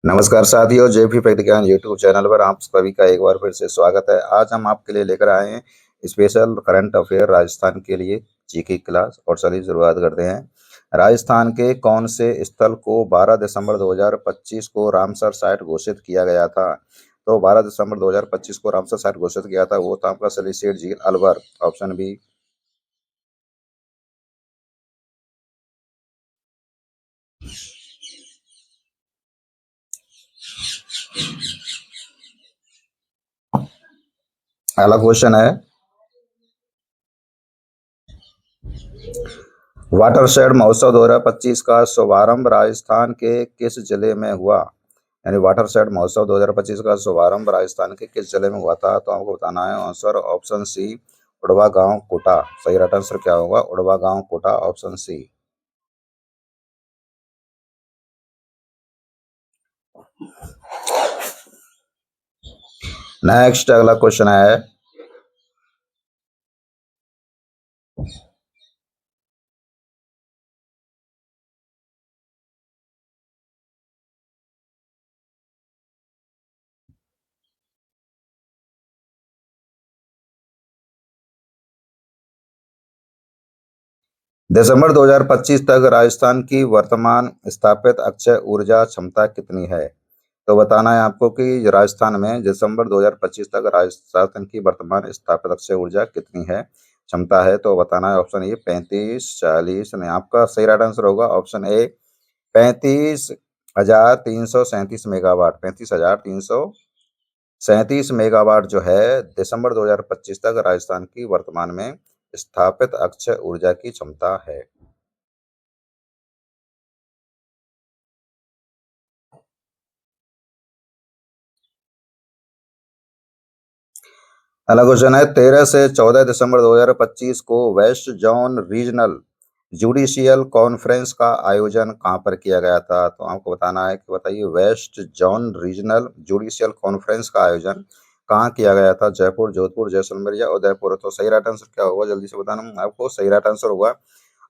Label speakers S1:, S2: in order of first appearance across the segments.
S1: नमस्कार साथियों, जेपी विज्ञान यूट्यूब चैनल पर आप सभी का एक बार फिर से स्वागत है। आज हम आपके लिए लेकर आए हैं स्पेशल करंट अफेयर राजस्थान के लिए जीके क्लास। और चलिए शुरुआत करते हैं। राजस्थान के कौन से स्थल को 12 दिसंबर 2025 को रामसर साइट घोषित किया गया था? तो 12 दिसंबर 2025 को रामसर साइट घोषित किया था, वो था आपका सलीसेट झील अलवर, ऑप्शन बी। अगला क्वेश्चन है, वाटरशेड महोत्सव 2025 का शुभारंभ राजस्थान के किस जिले में हुआ? यानी वाटरशेड महोत्सव 2025 का शुभारंभ राजस्थान के किस जिले में हुआ था? तो आपको बताना है आंसर ऑप्शन सी, उड़वा गांव कोटा। सही राइट आंसर क्या होगा? उड़वा गांव कोटा, ऑप्शन सी। नेक्स्ट अगला क्वेश्चन है, दिसंबर 2025 तक राजस्थान की वर्तमान स्थापित अक्षय ऊर्जा क्षमता कितनी है? तो बताना है आपको कि राजस्थान में दिसंबर 2025 तक राजस्थान की वर्तमान स्थापित अक्षय ऊर्जा कितनी है, क्षमता है। तो बताना है ऑप्शन ए 3540, नहीं, आपका सही राइट आंसर होगा ऑप्शन ए 35,337 मेगावाट। 35,337 मेगावाट जो है दिसंबर 2025 तक राजस्थान की वर्तमान में स्थापित अक्षय ऊर्जा की क्षमता है। अगला क्वेश्चन है, 13 से 14 दिसंबर 2025 को west zone regional judicial conference का आयोजन कहां पर किया गया था? तो आपको बताना है कि बताइए, west zone regional judicial conference का आयोजन कहाँ किया गया था? जयपुर, जोधपुर, जैसलमेर या उदयपुर? तो सही राइट आंसर क्या होगा, जल्दी से बताना आपको। सही राइट आंसर होगा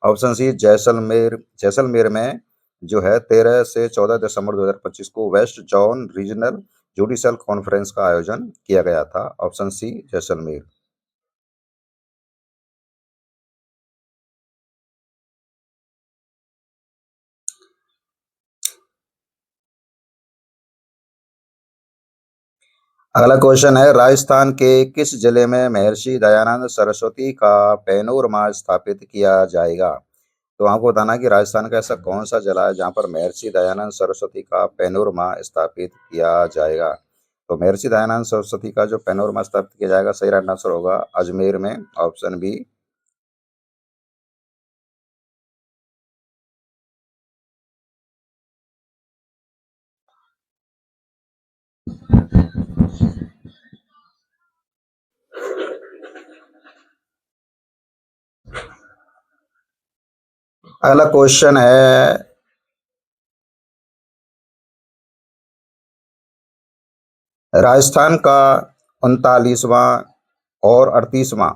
S1: ऑप्शन सी, जैसलमेर। जैसलमेर में जो है 13 से 14 दिसंबर 2025 को west zone regional judicial conference का आयोजन किया गया था, ऑप्शन सी जैसलमेर। अगला क्वेश्चन है, राजस्थान के किस जिले में महर्षि दयानंद सरस्वती का पैनोरमा स्थापित किया जाएगा? तो आपको बताना है कि राजस्थान का ऐसा कौन सा जिला है जहाँ पर महर्षि दयानंद सरस्वती का पैनोरमा स्थापित किया जाएगा? तो महर्षि दयानंद सरस्वती का जो पैनोरमा स्थापित किया जाएगा, सही राइट आंसर होगा अजमेर में, ऑप्शन बी। अगला क्वेश्चन है, राजस्थान का 39वां और 38वां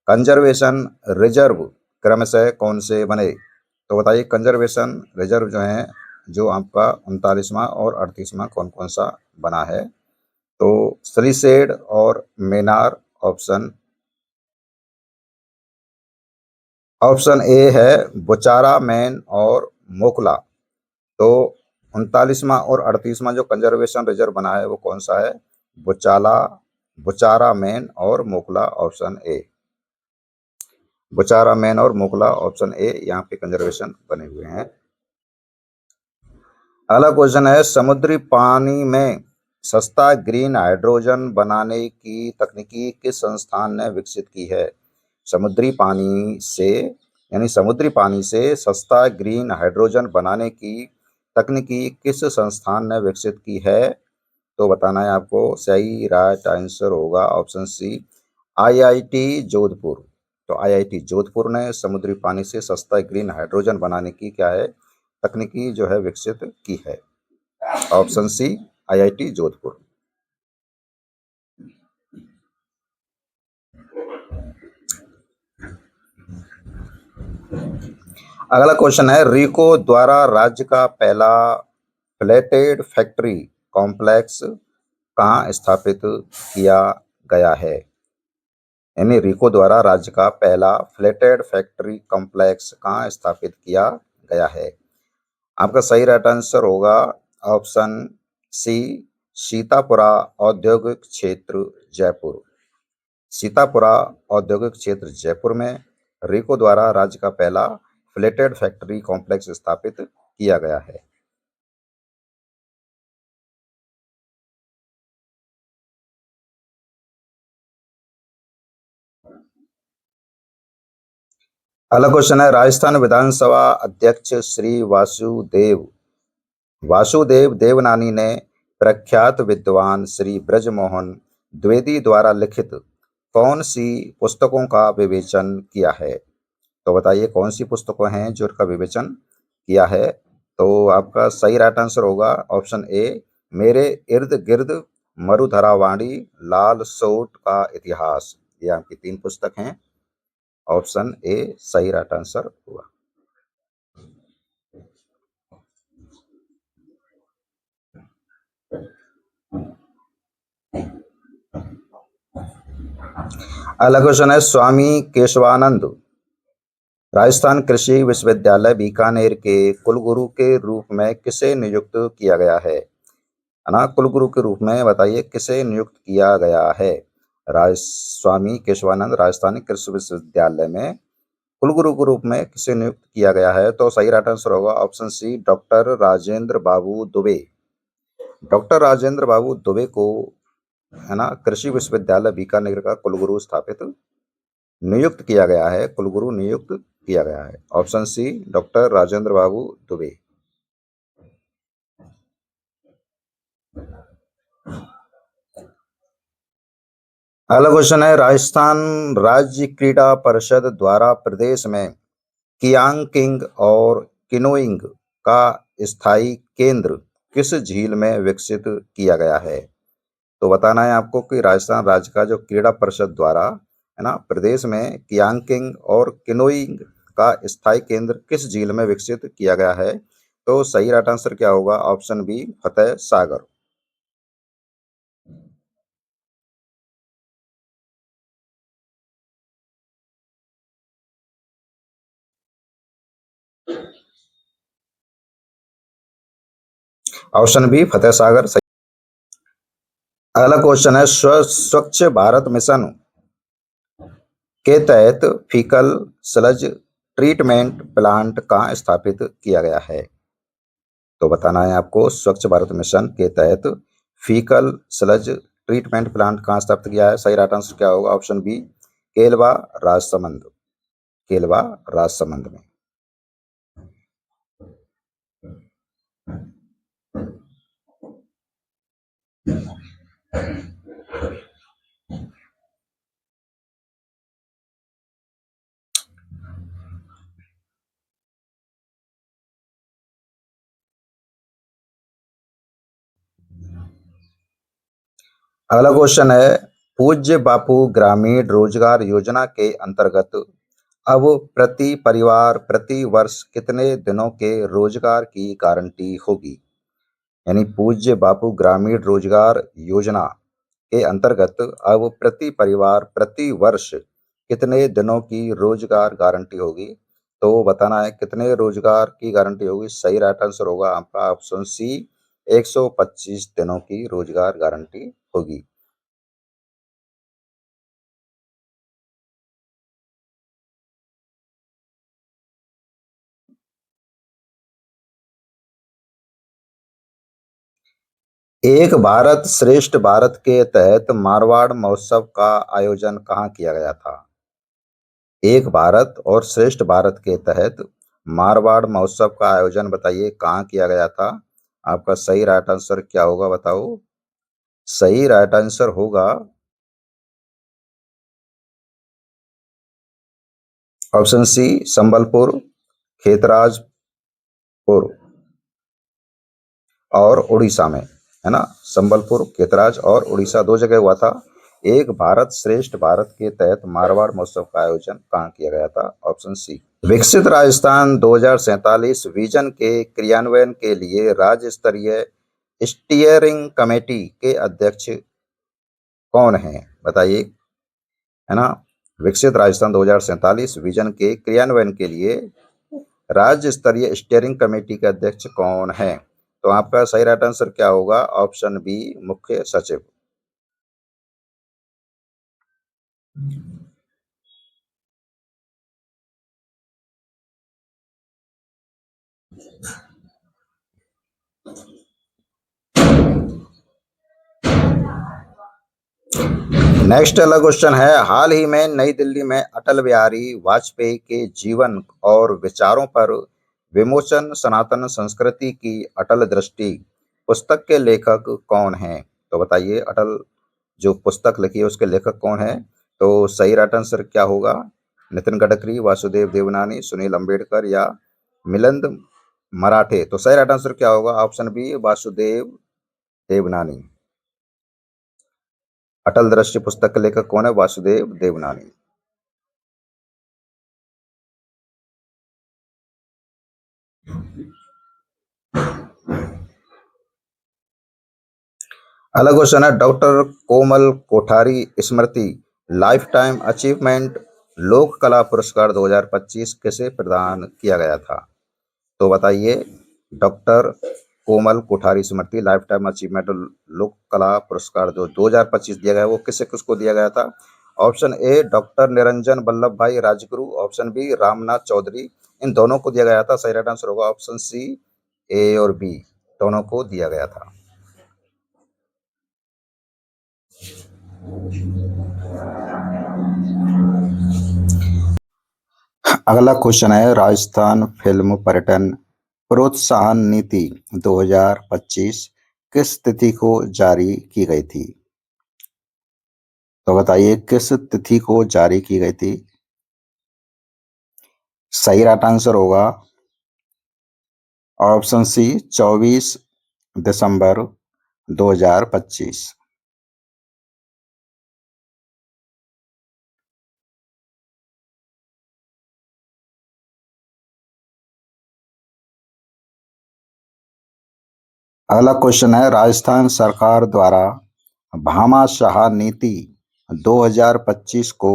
S1: कंजर्वेशन रिजर्व क्रमशः कौन से बने? तो बताइए, कंजर्वेशन रिजर्व जो है, जो आपका 39वां और 38वां कौन कौन सा बना है? तो सलीसेड और मेनार, ऑप्शन ऑप्शन ए है बुचारा, मैन और मोखला। तो 39वां और 38वां जो कंजर्वेशन रिजर्व बना है वो कौन सा है? बुचाला, बुचारा मैन और मोखला, ऑप्शन ए। बुचारा मैन और मोखला, ऑप्शन ए, यहाँ पे कंजर्वेशन बने हुए हैं। अगला क्वेश्चन है, समुद्री पानी में सस्ता ग्रीन हाइड्रोजन बनाने की तकनीकी किस संस्थान ने विकसित की है? समुद्री पानी से, यानी समुद्री पानी से सस्ता ग्रीन हाइड्रोजन बनाने की तकनीकी किस संस्थान ने विकसित की है? तो बताना है आपको। सही राइट आंसर होगा ऑप्शन सी, आईआईटी जोधपुर। तो आईआईटी जोधपुर ने समुद्री पानी से सस्ता ग्रीन हाइड्रोजन बनाने की क्या है, तकनीकी जो है विकसित की है, ऑप्शन सी आईआईटी जोधपुर। अगला क्वेश्चन है, रिको द्वारा राज्य का पहला फ्लैटेड फैक्ट्री कॉम्प्लेक्स कहाँ स्थापित किया गया है? यानी रिको द्वारा राज्य का पहला फ्लैटेड फैक्ट्री कॉम्प्लेक्स कहाँ स्थापित किया गया है? आपका सही राइट आंसर होगा ऑप्शन सी, सीतापुरा औद्योगिक क्षेत्र जयपुर। सीतापुरा औद्योगिक क्षेत्र जयपुर में रिको द्वारा राज्य का पहला फ्लैटेड फैक्ट्री कॉम्प्लेक्स स्थापित किया गया है। अगला क्वेश्चन है, राजस्थान विधानसभा अध्यक्ष श्री वासुदेव देवनानी ने प्रख्यात विद्वान श्री ब्रजमोहन द्विवेदी द्वारा लिखित कौन सी पुस्तकों का विवेचन किया है? तो बताइए कौन सी पुस्तकें हैं जो इनका विवेचन किया है? तो आपका सही राइट आंसर होगा ऑप्शन ए, मेरे इर्द गिर्द, मरुधरावाणी, लाल सोट का इतिहास। ये आपकी 3 पुस्तक हैं। ऑप्शन ए सही राइट आंसर हुआ। अगला क्वेश्चन है, स्वामी केशवानंद राजस्थान कृषि विश्वविद्यालय बीकानेर के कुलगुरु के रूप में किसे नियुक्त किया गया है? ना, कुलगुरु के रूप में बताइए किसे नियुक्त किया गया है? स्वामी केशवानंद राजस्थान कृषि विश्वविद्यालय में कुलगुरु के रूप में किसे नियुक्त किया गया है? तो सही राइट आंसर होगा ऑप्शन सी, डॉक्टर राजेंद्र बाबू दुबे। डॉक्टर राजेंद्र बाबू दुबे को है ना कृषि विश्वविद्यालय बीकानेर का कुलगुरु स्थापित नियुक्त किया गया है, कुलगुरु नियुक्त किया गया है। ऑप्शन सी, डॉक्टर राजेंद्र बाबू दुबे। अगला क्वेश्चन है, राजस्थान राज्य क्रीड़ा परिषद द्वारा प्रदेश में कियांग और किनोइंग का स्थायी केंद्र किस झील में विकसित किया गया है? तो बताना है आपको कि राजस्थान राज्य का जो क्रीड़ा परिषद द्वारा है ना प्रदेश में कियांग और किनोइंग का स्थायी केंद्र किस झील में विकसित किया गया है? तो सही राइट आंसर क्या होगा? Option B, Fateh Sagar. Option B, Fateh Sagar सही। अगला क्वेश्चन है, स्वच्छ भारत मिशन के तहत फीकल स्लज ट्रीटमेंट प्लांट कहाँ स्थापित किया गया है? तो बताना है आपको स्वच्छ भारत मिशन के तहत फीकल स्लज ट्रीटमेंट प्लांट कहाँ स्थापित किया है? सही राइट आंसर क्या होगा? Option B, Kelwa Rajsamand. केलवा राजसमंद में। अगला क्वेश्चन है, पूज्य बापू ग्रामीण रोजगार योजना के अंतर्गत अब प्रति परिवार प्रति वर्ष कितने दिनों के रोजगार की गारंटी होगी? यानी पूज्य बापू ग्रामीण रोजगार योजना के अंतर्गत अब प्रति परिवार प्रति वर्ष कितने दिनों की रोजगार गारंटी होगी? तो बताना है कितने रोजगार की गारंटी होगी? सही राइट आंसर होगा आपका ऑप्शन सी, 125 दिनों की रोजगार गारंटी होगी। एक भारत श्रेष्ठ भारत के तहत मारवाड़ महोत्सव का आयोजन कहाँ किया गया था? एक भारत और श्रेष्ठ भारत के तहत मारवाड़ महोत्सव का आयोजन बताइए कहाँ किया गया था? आपका सही राइट आंसर क्या होगा बताओ? सही राइट आंसर होगा ऑप्शन सी, संबलपुर, खेतराजपुर और उड़ीसा में, है ना। संबलपुर, खेतराज और उड़ीसा 2 जगह हुआ था। एक भारत श्रेष्ठ भारत के तहत मारवाड़ महोत्सव का आयोजन कहाँ किया गया था? Option C. विकसित राजस्थान 2047 विजन के क्रियान्वयन के लिए राज्य स्तरीय स्टीयरिंग कमेटी के अध्यक्ष कौन है? बताइए, है ना। विकसित राजस्थान 2047 विजन के क्रियान्वयन के लिए राज्य स्तरीय स्टीयरिंग कमेटी के अध्यक्ष कौन है? तो आपका सही राइट आंसर क्या होगा? ऑप्शन बी, मुख्य सचिव। नेक्स्ट अगला क्वेश्चन है, हाल ही में नई दिल्ली में अटल बिहारी वाजपेयी के जीवन और विचारों पर विमोचन सनातन संस्कृति की अटल दृष्टि पुस्तक के लेखक कौन हैं? तो बताइए, अटल जो पुस्तक लिखी है उसके लेखक कौन है? तो सही राइट आंसर क्या होगा? नितिन गडकरी, वासुदेव देवनानी, सुनील अंबेडकर या मिलिंद मराठे? तो सही राइट आंसर क्या होगा? Option B, Vasudev Devnani. अटल दृष्टि पुस्तक के लेखक कौन है? वासुदेव देवनानी। अगला क्वेश्चन है, डॉक्टर कोमल कोठारी स्मृति लाइफ टाइम अचीवमेंट लोक कला पुरस्कार 2025 किसे प्रदान किया गया था? तो बताइए, डॉक्टर कोमल कोठारी स्मृति लाइफ टाइम अचीवमेंट लोक कला पुरस्कार जो 2025 दिया गया वो किसे किसको दिया गया था? Option A, doctor Niranjan Vallabh Bhai Rajguru. Option B, Ramnath Chaudhary. इन दोनों को दिया गया था। सही राइट आंसर होगा ऑप्शन सी, ए और बी दोनों को दिया गया था। अगला क्वेश्चन है, राजस्थान फिल्म पर्यटन प्रोत्साहन नीति 2025 किस तिथि को जारी की गई थी? तो बताइए, किस तिथि को जारी की गई थी? सही राइट आंसर होगा ऑप्शन सी, 24 दिसंबर 2025। अगला क्वेश्चन है, राजस्थान सरकार द्वारा भामाशाह नीति 2025 को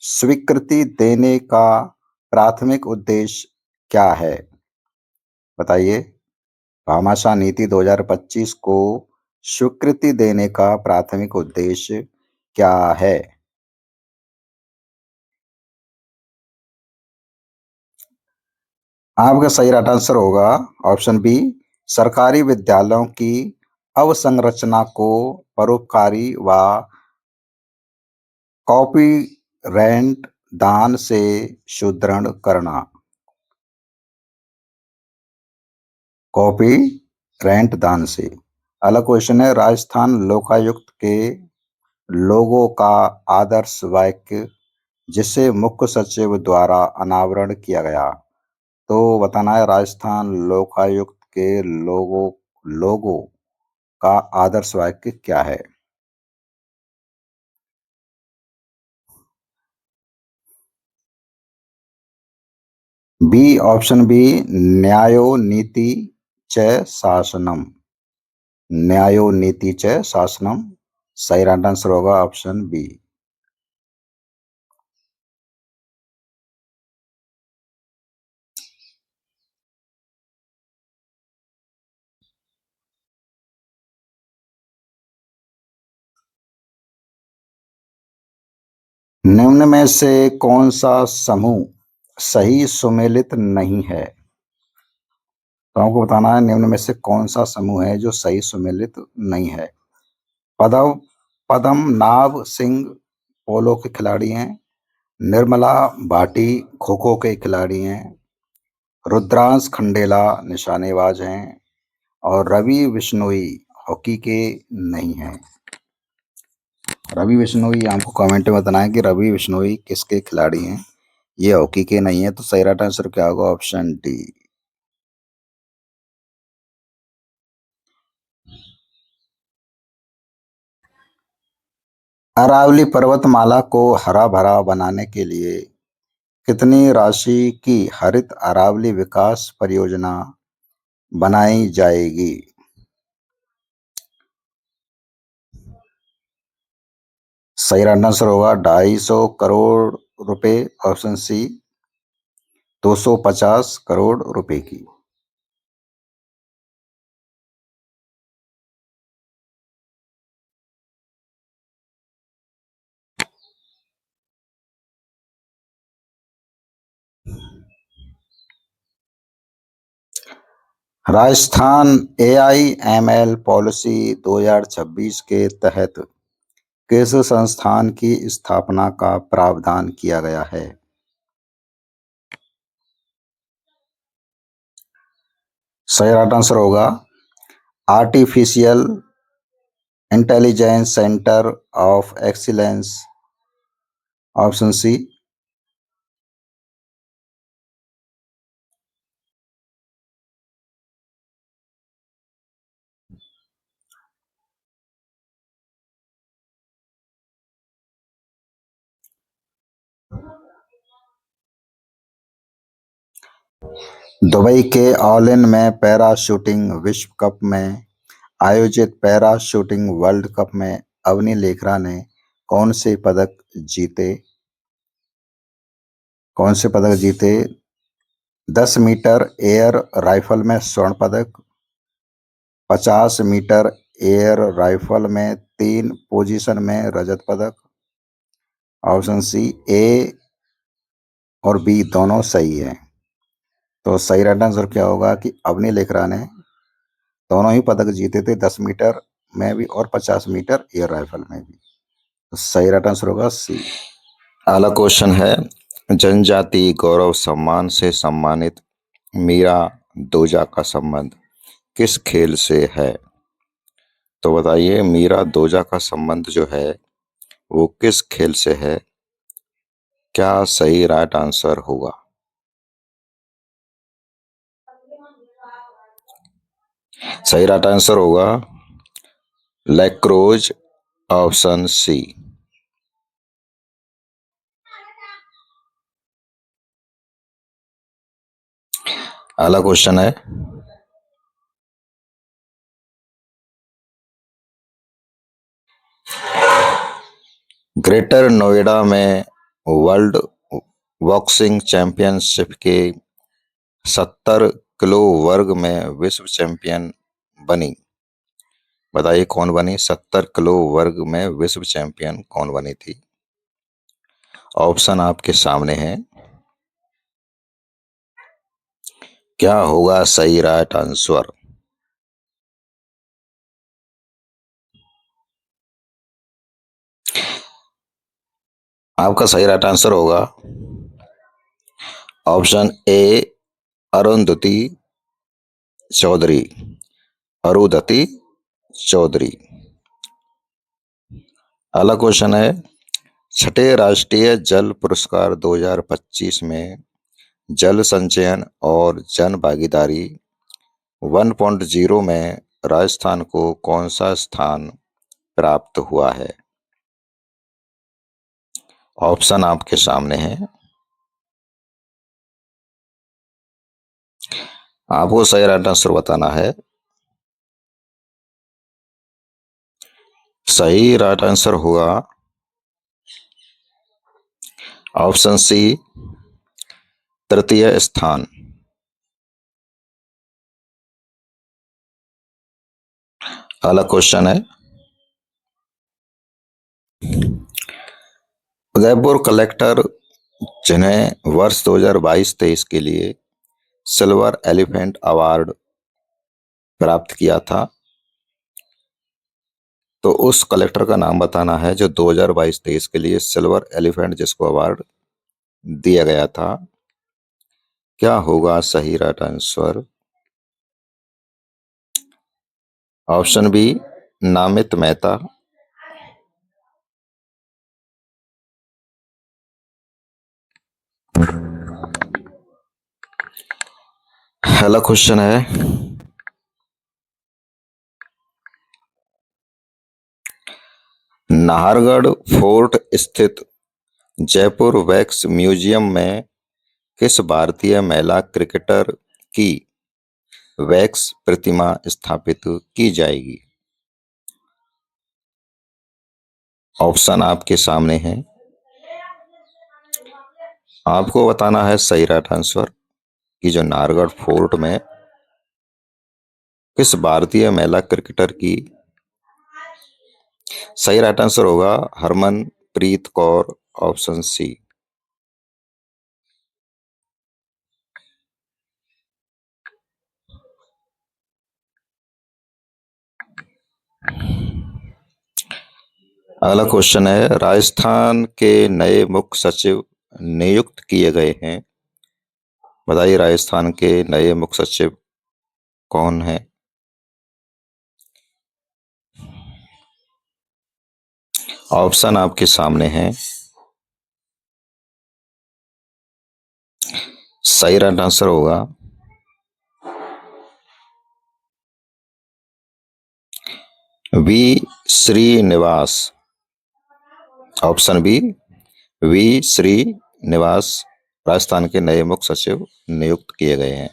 S1: स्वीकृति देने का प्राथमिक उद्देश्य क्या है? बताइए, भामाशाह नीति 2025 को स्वीकृति देने का प्राथमिक उद्देश्य क्या है? आपका सही राइट आंसर होगा ऑप्शन बी, सरकारी विद्यालयों की अवसंरचना को परोपकारी व कॉपी रेंट दान से सुदृढ़ करना। कॉपी रेंट दान से। अगला क्वेश्चन है, राजस्थान लोकायुक्त के लोगों का आदर्श वाक्य जिसे मुख्य सचिव द्वारा अनावरण किया गया। तो बताना है, राजस्थान लोकायुक्त के लोगों का आदर्श वाक्य क्या है? बी, ऑप्शन बी, न्यायो नीति च शासनम। न्यायो नीति च शासनम। सही राइट आंसर होगा ऑप्शन बी। निम्न में से कौन सा समूह सही सुमेलित नहीं है? तो आपको बताना है, निम्न में से कौन सा समूह है जो सही सुमेलित नहीं है। पदम पदम नाभ सिंह पोलो के खिलाड़ी हैं। निर्मला भाटी खो खो के खिलाड़ी हैं। रुद्रांश खंडेला निशानेबाज हैं। और रवि बिश्नोई हॉकी के नहीं हैं। रवि बिश्नोई आपको कमेंट में बताना है कि रवि बिश्नोई किसके खिलाड़ी हैं, ये हॉकी के नहीं है। तो सही राइट आंसर क्या होगा? Option D. अरावली पर्वतमाला को हरा भरा बनाने के लिए कितनी राशि की हरित अरावली विकास परियोजना बनाई जाएगी? सही आंसर होगा 250 करोड़ रुपए। ऑप्शन सी 250 करोड़ रुपए की। राजस्थान AIML पॉलिसी 2026 के तहत किस संस्थान की स्थापना का प्रावधान किया गया है? सही आंसर होगा artificial intelligence centre of excellence. Option C. Dubai के ऑलिन में पैरा शूटिंग विश्व कप में आयोजित पैरा शूटिंग वर्ल्ड कप में अवनी लेखरा ने कौन से पदक जीते? कौन से पदक जीते? 10 मीटर एयर राइफल में स्वर्ण पदक, 50 मीटर एयर राइफल में 3 पोजीशन में रजत पदक। ऑप्शन सी ए और बी दोनों सही है। तो सही राइट आंसर क्या होगा कि अवनी लेखरा ने दोनों ही पदक जीते थे, 10 मीटर में भी और 50 मीटर एयर राइफल में भी। तो सही राइट आंसर होगा सी। अगला क्वेश्चन है, जनजाति गौरव सम्मान से सम्मानित मीरा दोजा का संबंध किस खेल से है? तो बताइए मीरा दोजा का संबंध जो है वो किस खेल से है? क्या सही राइट आंसर होगा? सही राइट आंसर होगा लैक्रोज। Option C. अगला क्वेश्चन है, ग्रेटर नोएडा में वर्ल्ड बॉक्सिंग चैंपियनशिप के 70 किलो वर्ग में विश्व चैंपियन बनी। बताइए कौन बनी? 70 किलो वर्ग में विश्व चैंपियन कौन बनी थी? ऑप्शन आपके सामने है। क्या होगा सही राइट आंसर? आपका सही राइट आंसर होगा ऑप्शन ए अरुंधति चौधरी। अरुंधति चौधरी। अगला क्वेश्चन है, छठे राष्ट्रीय जल पुरस्कार 2025 में जल संचयन और जन भागीदारी 1.0 में राजस्थान को कौन सा स्थान प्राप्त हुआ है? ऑप्शन आपके सामने है। आपको सही राइट आंसर बताना है। सही राइट आंसर होगा ऑप्शन सी तृतीय स्थान। अगला क्वेश्चन है, उदयपुर कलेक्टर जिन्हें वर्ष 2022-23 के लिए सिल्वर एलिफेंट अवार्ड प्राप्त किया था, तो उस कलेक्टर का नाम बताना है जो 2022-23 के लिए सिल्वर एलिफेंट जिसको अवार्ड दिया गया था। क्या होगा सही राइट आंसर? ऑप्शन बी नामित मेहता। पहला क्वेश्चन है, नाहरगढ़ फोर्ट स्थित जयपुर वैक्स म्यूजियम में किस भारतीय महिला क्रिकेटर की वैक्स प्रतिमा स्थापित की जाएगी? ऑप्शन आपके सामने हैं। आपको बताना है सही राइट आंसर कि जो नाहरगढ़ फोर्ट में किस भारतीय महिला क्रिकेटर की। सही राइट आंसर होगा हरमनप्रीत कौर, ऑप्शन सी। अगला क्वेश्चन है, राजस्थान के नए मुख्य सचिव नियुक्त किए गए हैं। बताइए राजस्थान के नए मुख्य सचिव कौन है? ऑप्शन आपके सामने हैं। सही राइट आंसर होगा V Srinivas, option B, V Srinivas Rajasthan के नए मुख्य सचिव नियुक्त किए गए हैं।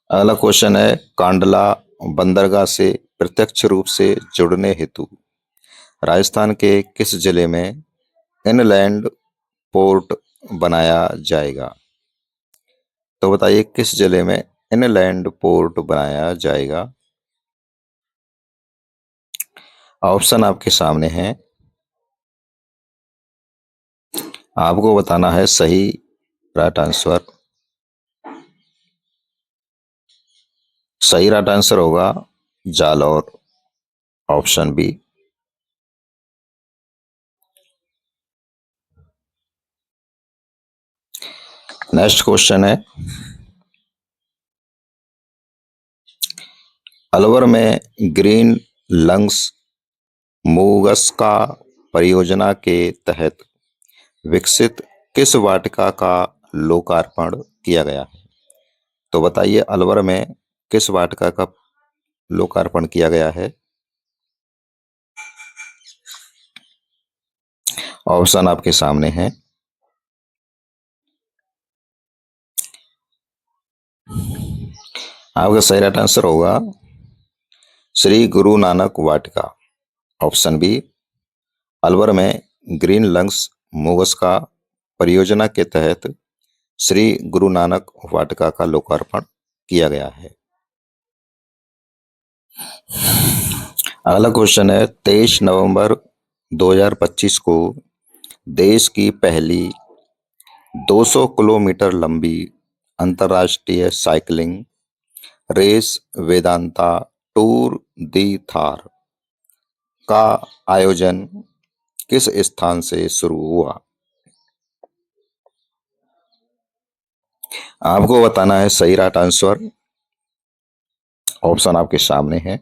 S1: अगला क्वेश्चन है, कांडला बंदरगाह से प्रत्यक्ष रूप से जुड़ने हेतु राजस्थान के किस जिले में इनलैंड पोर्ट बनाया जाएगा? तो बताइए किस जिले में इनलैंड पोर्ट बनाया जाएगा? ऑप्शन आपके सामने हैं। आपको बताना है सही राइट आंसर। सही राइट आंसर होगा Jalore, option B. Next question है, अलवर में ग्रीन लंग्स मुगस्का परियोजना के तहत विकसित किस वाटिका का लोकार्पण किया गया है? तो बताइए अलवर में किस वाटिका का लोकार्पण किया गया है? ऑप्शन आपके सामने हैं। आपका सही राइट आंसर होगा श्री गुरु नानक वाटिका, ऑप्शन बी। अलवर में ग्रीन लंग्स मुगस्का परियोजना के तहत श्री गुरु नानक वाटिका का लोकार्पण किया गया है। अगला क्वेश्चन है, 23 नवंबर 2025 को देश की पहली 200 किलोमीटर लंबी अंतर्राष्ट्रीय साइकिलिंग रेस वेदांता टूर दी थार का आयोजन किस स्थान से शुरू हुआ? आपको बताना है सही राइट आंसर। ऑप्शन आपके सामने है।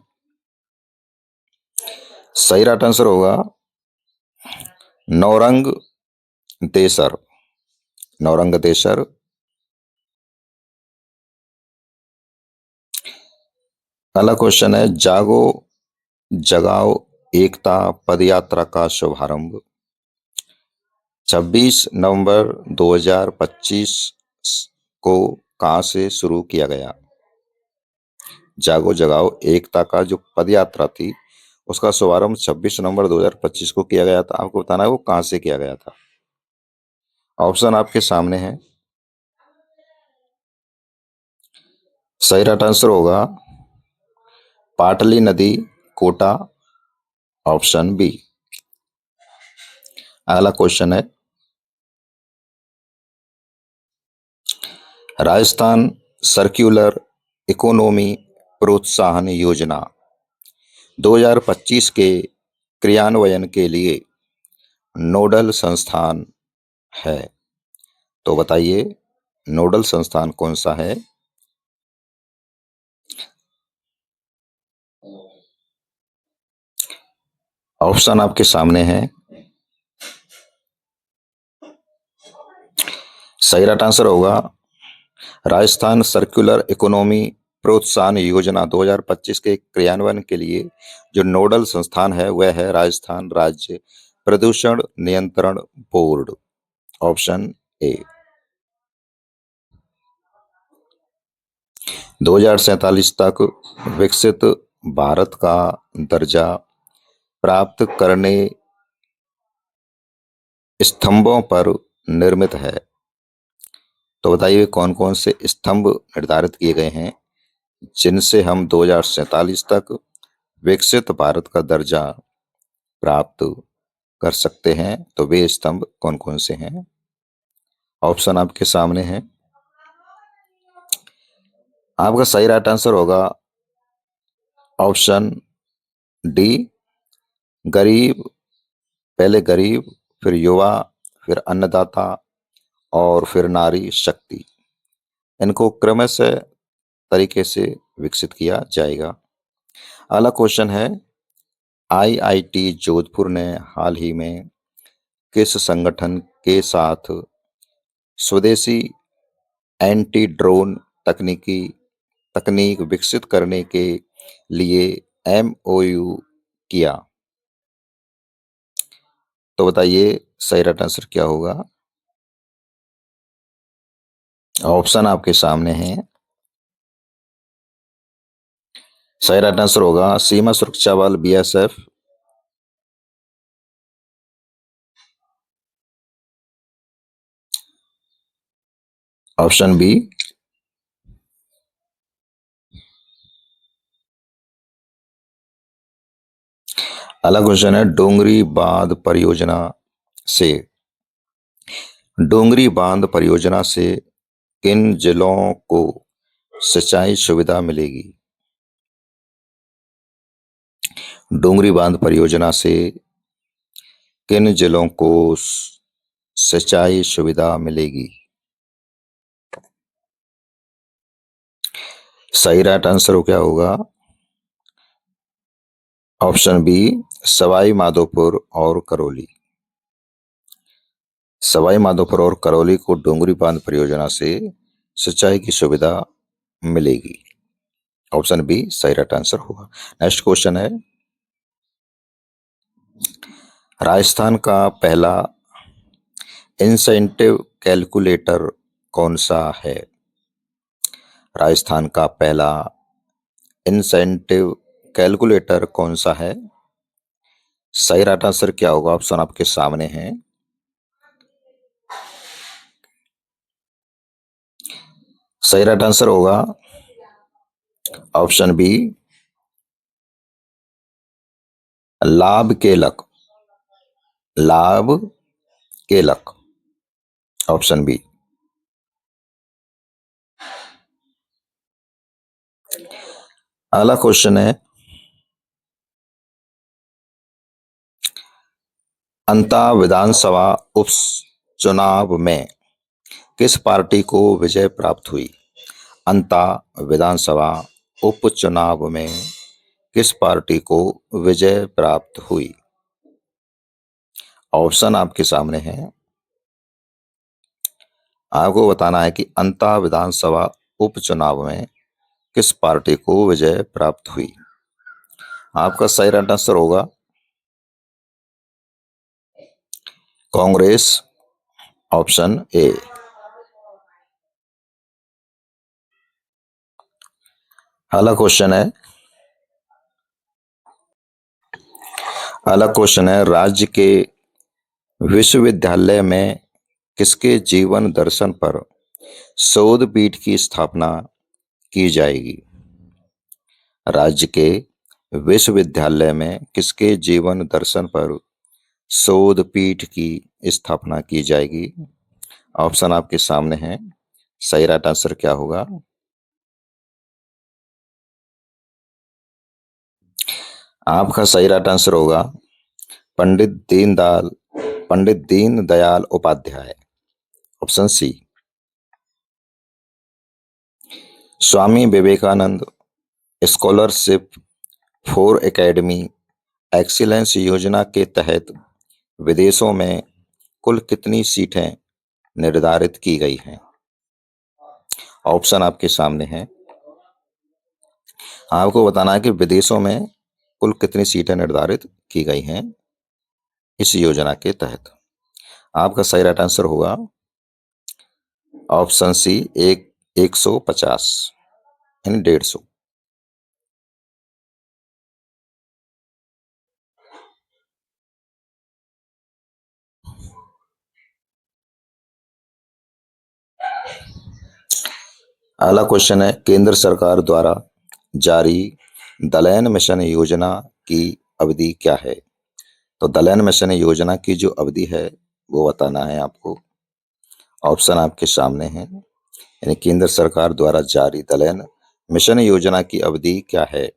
S1: सही राइट आंसर होगा नौरंग देसर, नौरंग देसर। अगला क्वेश्चन है, जागो जगाओ एकता पदयात्रा का शुभारंभ 26 नवंबर 2025 को कहां से शुरू किया गया? जागो जगाओ एकता का जो पदयात्रा थी उसका शुभारंभ 26 नवंबर 2025 को किया गया था। आपको बताना है वो कहां से किया गया था। ऑप्शन आपके सामने है। सही राइट आंसर होगा पाटली नदी, कोटा, ऑप्शन बी। अगला क्वेश्चन है, राजस्थान सर्कुलर इकोनॉमी प्रोत्साहन योजना 2025 के क्रियान्वयन के लिए नोडल संस्थान है। तो बताइए नोडल संस्थान कौन सा है? ऑप्शन आपके सामने है। सही राइट आंसर होगा राजस्थान सर्कुलर इकोनॉमी प्रोत्साहन योजना 2025 के क्रियान्वयन के लिए जो नोडल संस्थान है वह है राजस्थान राज्य प्रदूषण नियंत्रण बोर्ड। Option A. 2047 तक विकसित भारत का दर्जा प्राप्त करने स्तंभों पर निर्मित है। तो बताइए कौन कौन से स्तंभ निर्धारित किए गए हैं जिनसे हम 2047 तक विकसित भारत का दर्जा प्राप्त कर सकते हैं। तो वे स्तंभ कौन कौन से हैं? ऑप्शन आपके सामने है। आपका सही राइट आंसर होगा ऑप्शन डी, गरीब, पहले गरीब, फिर युवा, फिर अन्नदाता और फिर नारी शक्ति। इनको क्रमशः तरीके से विकसित किया जाएगा। अगला क्वेश्चन है, आईआईटी जोधपुर ने हाल ही में किस संगठन के साथ स्वदेशी एंटी ड्रोन तकनीक विकसित करने के लिए एमओयू किया? तो बताइए सही राइट आंसर क्या होगा? ऑप्शन आपके सामने है। सही राइट आंसर होगा सीमा सुरक्षा बल बीएसएफ। Option B. अगला क्वेश्चन है, डोंगरी बांध परियोजना से किन जिलों को सिंचाई सुविधा मिलेगी? डोंगरी बांध परियोजना से किन जिलों को सिंचाई सुविधा मिलेगी? सही राइट आंसर क्या होगा? ऑप्शन बी, सवाई माधोपुर और करौली। सवाई माधोपुर और करौली को डोंगरी बांध परियोजना से सिंचाई की सुविधा मिलेगी। ऑप्शन बी सही राइट आंसर होगा। नेक्स्ट क्वेश्चन है, राजस्थान का पहला इंसेंटिव कैलकुलेटर कौन सा है? राजस्थान का पहला इंसेंटिव कैलकुलेटर कौन सा है? सही राइट आंसर क्या होगा? ऑप्शन आपके सामने है। सही राइट आंसर होगा ऑप्शन बी, लाभ केलक। लाभ केलक। Option B. अगला क्वेश्चन है, अंता विधानसभा उपचुनाव में किस पार्टी को विजय प्राप्त हुई? अंता विधानसभा उपचुनाव में किस पार्टी को विजय प्राप्त हुई? ऑप्शन आपके सामने है। आपको बताना है कि अंता विधानसभा उपचुनाव में किस पार्टी को विजय प्राप्त हुई। आपका सही राइट आंसर होगा कांग्रेस। Option A. अगला क्वेश्चन है, राज्य के विश्वविद्यालय में किसके जीवन दर्शन पर शोध पीठ की स्थापना की जाएगी? राज्य के विश्वविद्यालय में किसके जीवन दर्शन पर शोध पीठ की स्थापना की जाएगी? ऑप्शन आपके सामने है। सही राइट आंसर क्या होगा? आपका सही राइट आंसर होगा Pandit Deendayal Upadhyay. Option C. Swami Vivekananda scholarship for academy excellence योजना के तहत विदेशों में कुल कितनी सीटें निर्धारित की गई हैं? ऑप्शन आपके सामने है। आपको बताना है कि विदेशों में कुल कितनी सीटें निर्धारित की गई हैं इस योजना के तहत। आपका सही राइट आंसर होगा ऑप्शन सी, 150 यानी 150। अगला क्वेश्चन है, केंद्र सरकार द्वारा जारी दलयन मिशन योजना की अवधि क्या है? तो दलयन मिशन योजना की जो अवधि है वो बताना है आपको। ऑप्शन आपके सामने है, यानी केंद्र सरकार द्वारा जारी दलयन मिशन योजना की अवधि क्या है?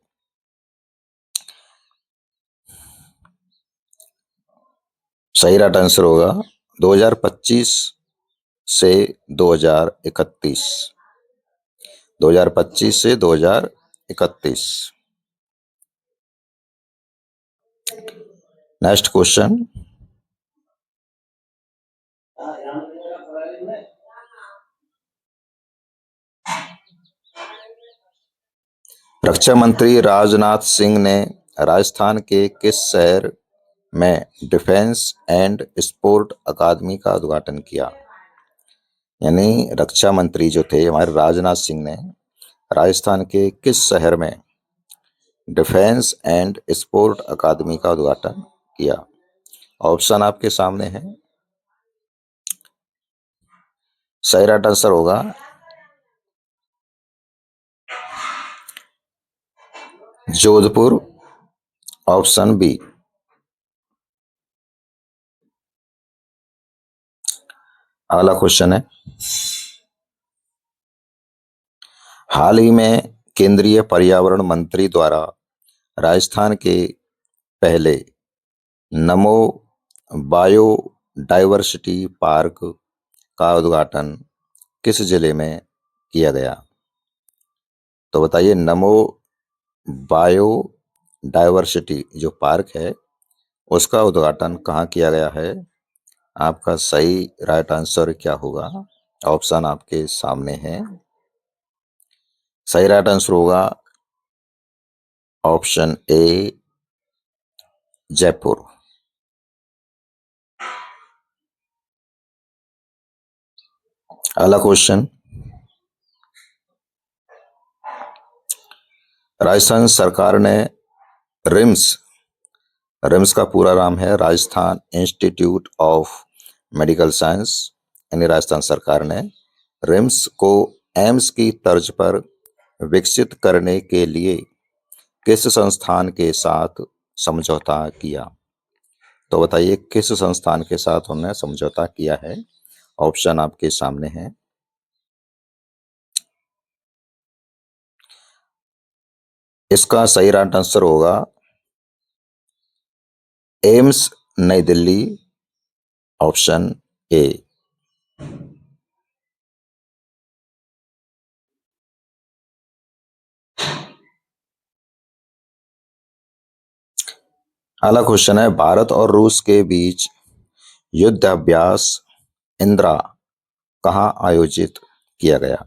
S1: सही राइट आंसर होगा 2025 से 2031। 2025 से 2031। नेक्स्ट क्वेश्चन, रक्षा मंत्री राजनाथ सिंह ने राजस्थान के किस शहर में डिफेंस एंड स्पोर्ट अकादमी का उद्घाटन किया? यानी रक्षा मंत्री जो थे हमारे राजनाथ सिंह ने राजस्थान के किस शहर में डिफेंस एंड स्पोर्ट अकादमी का उद्घाटन किया? ऑप्शन आपके सामने है। सही राइट आंसर होगा जोधपुर, ऑप्शन बी। अगला क्वेश्चन है, हाल ही में केंद्रीय पर्यावरण मंत्री द्वारा राजस्थान के पहले नमो बायोडायवर्सिटी पार्क का उद्घाटन किस जिले में किया गया? तो बताइए, नमो बायोडायवर्सिटी जो पार्क है उसका उद्घाटन कहाँ किया गया है? आपका सही राइट आंसर क्या होगा? ऑप्शन आपके सामने है। सही राइट आंसर होगा ऑप्शन ए, जयपुर। अगला क्वेश्चन, राजस्थान सरकार ने रिम्स, रिम्स का पूरा नाम है Rajasthan institute of medical science, यानी राजस्थान सरकार ने रिम्स को एम्स की तर्ज पर विकसित करने के लिए किस संस्थान के साथ समझौता किया? तो बताइए, किस संस्थान के साथ उन्होंने समझौता किया है? ऑप्शन आपके सामने है। इसका सही राइट आंसर होगा एम्स नई दिल्ली, ऑप्शन ए। अगला क्वेश्चन है, भारत और रूस के बीच युद्ध अभ्यास इंदिरा कहाँ आयोजित किया गया?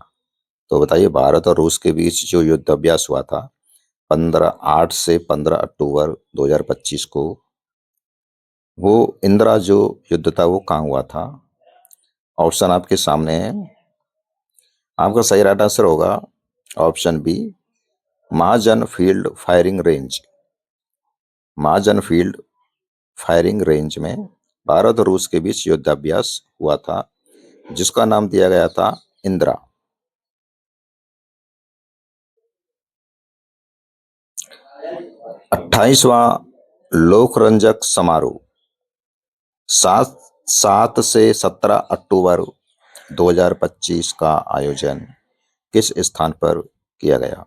S1: तो बताइए, भारत और रूस के बीच जो युद्ध अभ्यास हुआ था 8 से 15 अक्टूबर 2025 को, वो इंदिरा जो युद्ध था वो कहाँ हुआ था? ऑप्शन आपके सामने है। आपका सही राइट आंसर होगा ऑप्शन बी, महाजन फील्ड फायरिंग रेंज। महाजन फील्ड फायरिंग रेंज में भारत और रूस के बीच युद्धाभ्यास हुआ था जिसका नाम दिया गया था इंदिरा। 28वां लोकरंजक समारोह 7 से 17 अक्टूबर 2025 का आयोजन किस स्थान पर किया गया?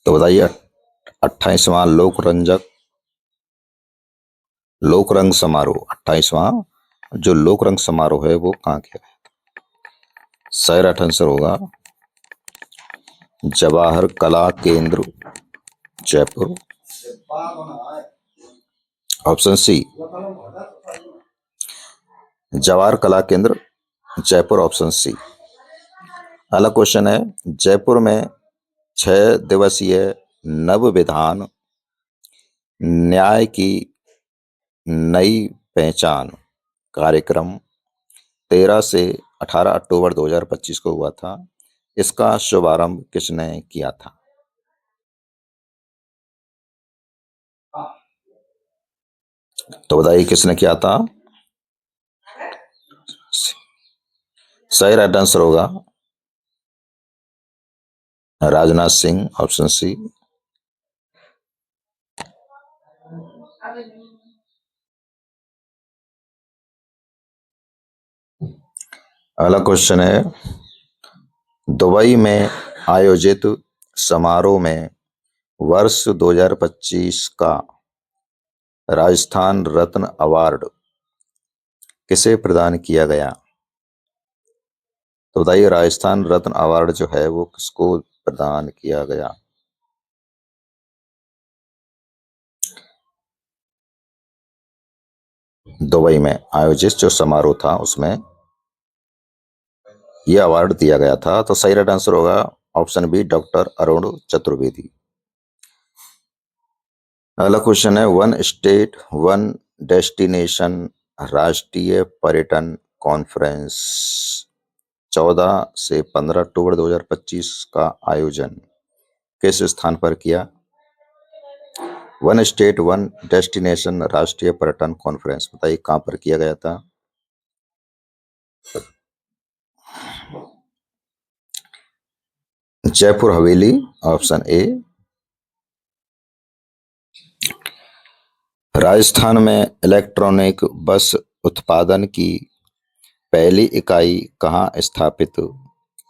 S1: तो बताइए, 28वां लोकरंग समारोह, 28वां जो लोकरंग समारोह है वो कहाँ किया गया? सही राइट आंसर होगा जवाहर कला केंद्र, जयपुर, ऑप्शन सी, जवाहर कला केंद्र, जयपुर, ऑप्शन सी। अगला क्वेश्चन है, जयपुर में 6 दिवसीय नव विधान न्याय की नई पहचान कार्यक्रम 13 से 18 अक्टूबर 2025 को हुआ था। इसका शुभारंभ किसने किया था? तो बताइए किसने किया था? सही राइट आंसर होगा राजनाथ सिंह, ऑप्शन सी। अगला क्वेश्चन है, दुबई में आयोजित समारोह में वर्ष 2025 का राजस्थान रत्न अवार्ड किसे प्रदान किया गया? तो बताइए राजस्थान रत्न अवार्ड जो है वो किसको प्रदान किया गया? दुबई में आयोजित जो समारोह था उसमें यह अवार्ड दिया गया था। तो सही राइट आंसर होगा option B, doctor Arun Chaturvedi. अगला क्वेश्चन है, वन स्टेट वन डेस्टिनेशन राष्ट्रीय पर्यटन कॉन्फ्रेंस 14 से 15 अक्टूबर 2025 का आयोजन किस स्थान पर किया? वन स्टेट वन डेस्टिनेशन राष्ट्रीय पर्यटन कॉन्फ्रेंस, बताइए कहां पर किया गया था? जयपुर हवेली, ऑप्शन ए। राजस्थान में इलेक्ट्रॉनिक बस उत्पादन की पहली इकाई कहां स्थापित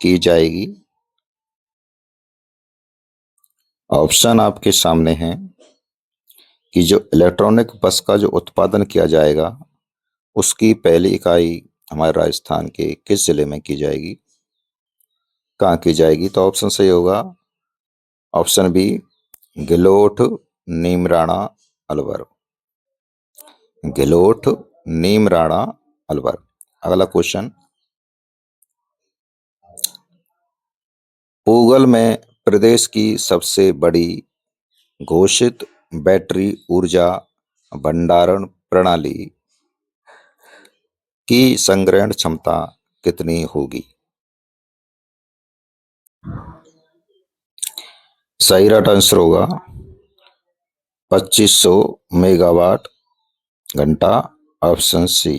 S1: की जाएगी? ऑप्शन आपके सामने हैं कि जो इलेक्ट्रॉनिक बस का जो उत्पादन किया जाएगा उसकी पहली इकाई हमारे राजस्थान के किस जिले में की जाएगी, कहाँ की जाएगी? तो ऑप्शन सही होगा ऑप्शन बी, गिलोठ, नीमराणा, अलवर। गिलोठ, नीमराणा, अलवर। अगला क्वेश्चन, पूगल में प्रदेश की सबसे बड़ी घोषित बैटरी ऊर्जा भंडारण प्रणाली की संग्रहण क्षमता कितनी होगी? सही राइट आंसर होगा 2500 मेगावाट घंटा, option C.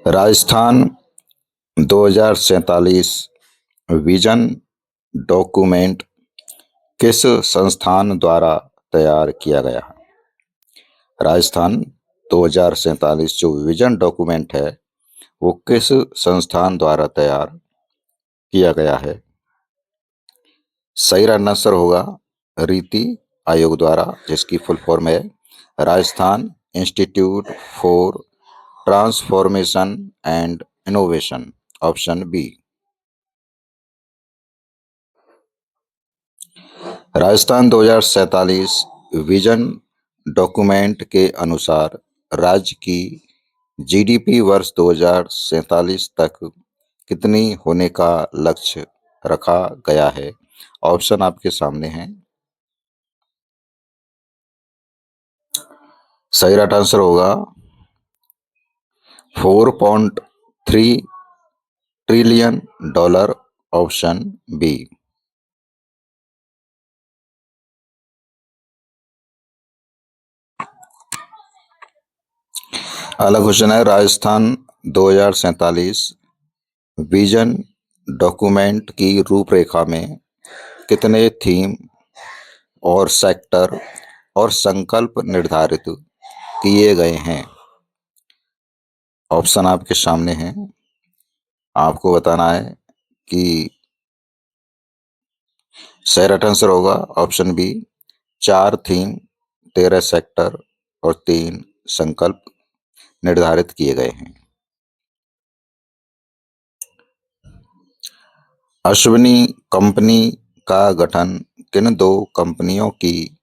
S1: Rajasthan 2047 vision document किस संस्थान द्वारा तैयार किया गया है? राजस्थान 2047 जो विजन डॉक्यूमेंट है वो किस संस्थान द्वारा तैयार किया गया है? सही आंसर होगा रीति आयोग द्वारा, जिसकी फुल फॉर्म है Rajasthan institute for transformation and innovation, option B. Rajasthan 2047 vision document के अनुसार राज्य की जीडीपी वर्ष 2047 तक कितनी होने का लक्ष्य रखा गया है? ऑप्शन आपके सामने हैं। सही राइट आंसर होगा 4.3 ट्रिलियन डॉलर, ऑप्शन बी। अगला क्वेश्चन है, राजस्थान 2047 विजन डॉक्यूमेंट की रूपरेखा में कितने थीम और सेक्टर और संकल्प निर्धारित किए गए हैं? ऑप्शन आपके सामने हैं, आपको बताना है कि सही राइट आंसर होगा ऑप्शन बी, 4 थीम, 13 सेक्टर और 3 संकल्प निर्धारित किए गए हैं। अश्विनी कंपनी का गठन किन दो कंपनियों की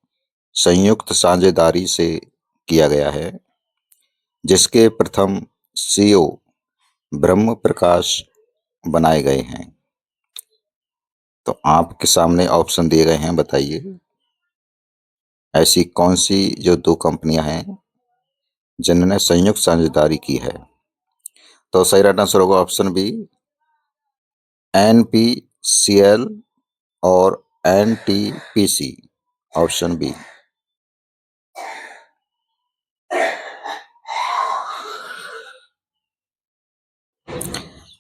S1: संयुक्त साझेदारी से किया गया है, जिसके प्रथम सीईओ ब्रह्म प्रकाश बनाए गए हैं? तो आपके सामने ऑप्शन दिए गए हैं, बताइए ऐसी कौन सी जो दो कंपनियां हैं जिन्होंने संयुक्त साझेदारी की है? तो सही राइट आंसर होगा ऑप्शन बी, NPCL और NTPC, ऑप्शन बी।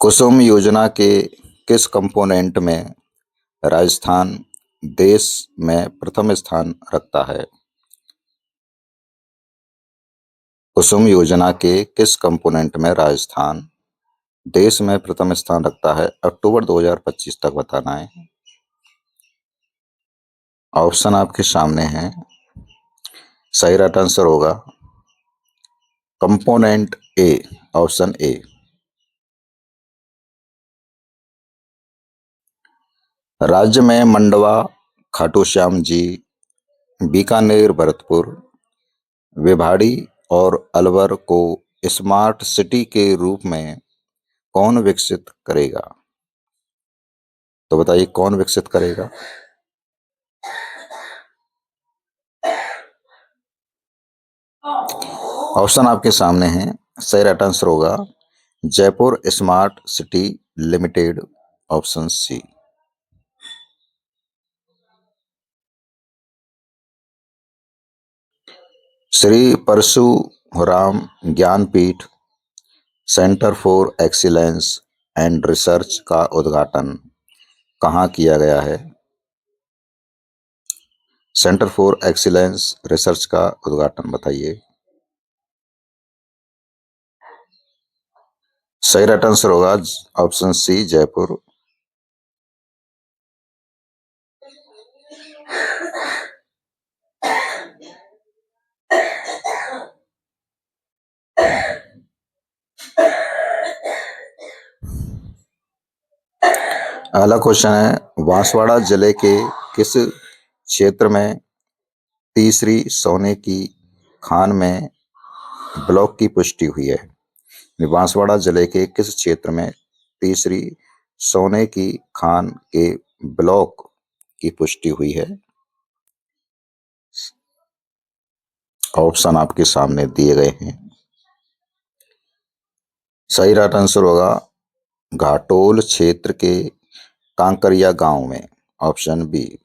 S1: कुसुम योजना के किस कंपोनेंट में राजस्थान देश में प्रथम स्थान रखता है? कुसुम योजना के किस कंपोनेंट में राजस्थान देश में प्रथम स्थान रखता है? अक्टूबर 2025 तक बताना है। ऑप्शन आपके सामने हैं। सही राइट आंसर होगा कंपोनेंट ए, ऑप्शन ए। राज्य में मंडवा, खाटू श्याम जी, बीकानेर, भरतपुर, विभाड़ी और अलवर को स्मार्ट सिटी के रूप में कौन विकसित करेगा? तो बताइए कौन विकसित करेगा? ऑप्शन आपके सामने हैं। सही राइट आंसर होगा Jaipur smart city limited, option C. Shri Parshuram Gyanpeeth centre for excellence and research का उद्घाटन कहाँ किया गया है? सेंटर फॉर एक्सीलेंस रिसर्च का उद्घाटन बताइए। सही राइट आंसर होगा ऑप्शन सी, जयपुर। अगला क्वेश्चन है, बांसवाड़ा जिले के किस क्षेत्र में तीसरी सोने की खान में ब्लॉक की पुष्टि हुई है? बांसवाड़ा जिले के किस क्षेत्र में तीसरी सोने की खान के ब्लॉक की पुष्टि हुई है? ऑप्शन आपके सामने दिए गए हैं। सही राइट आंसर होगा घाटोल क्षेत्र के कांकरिया गांव में, ऑप्शन बी।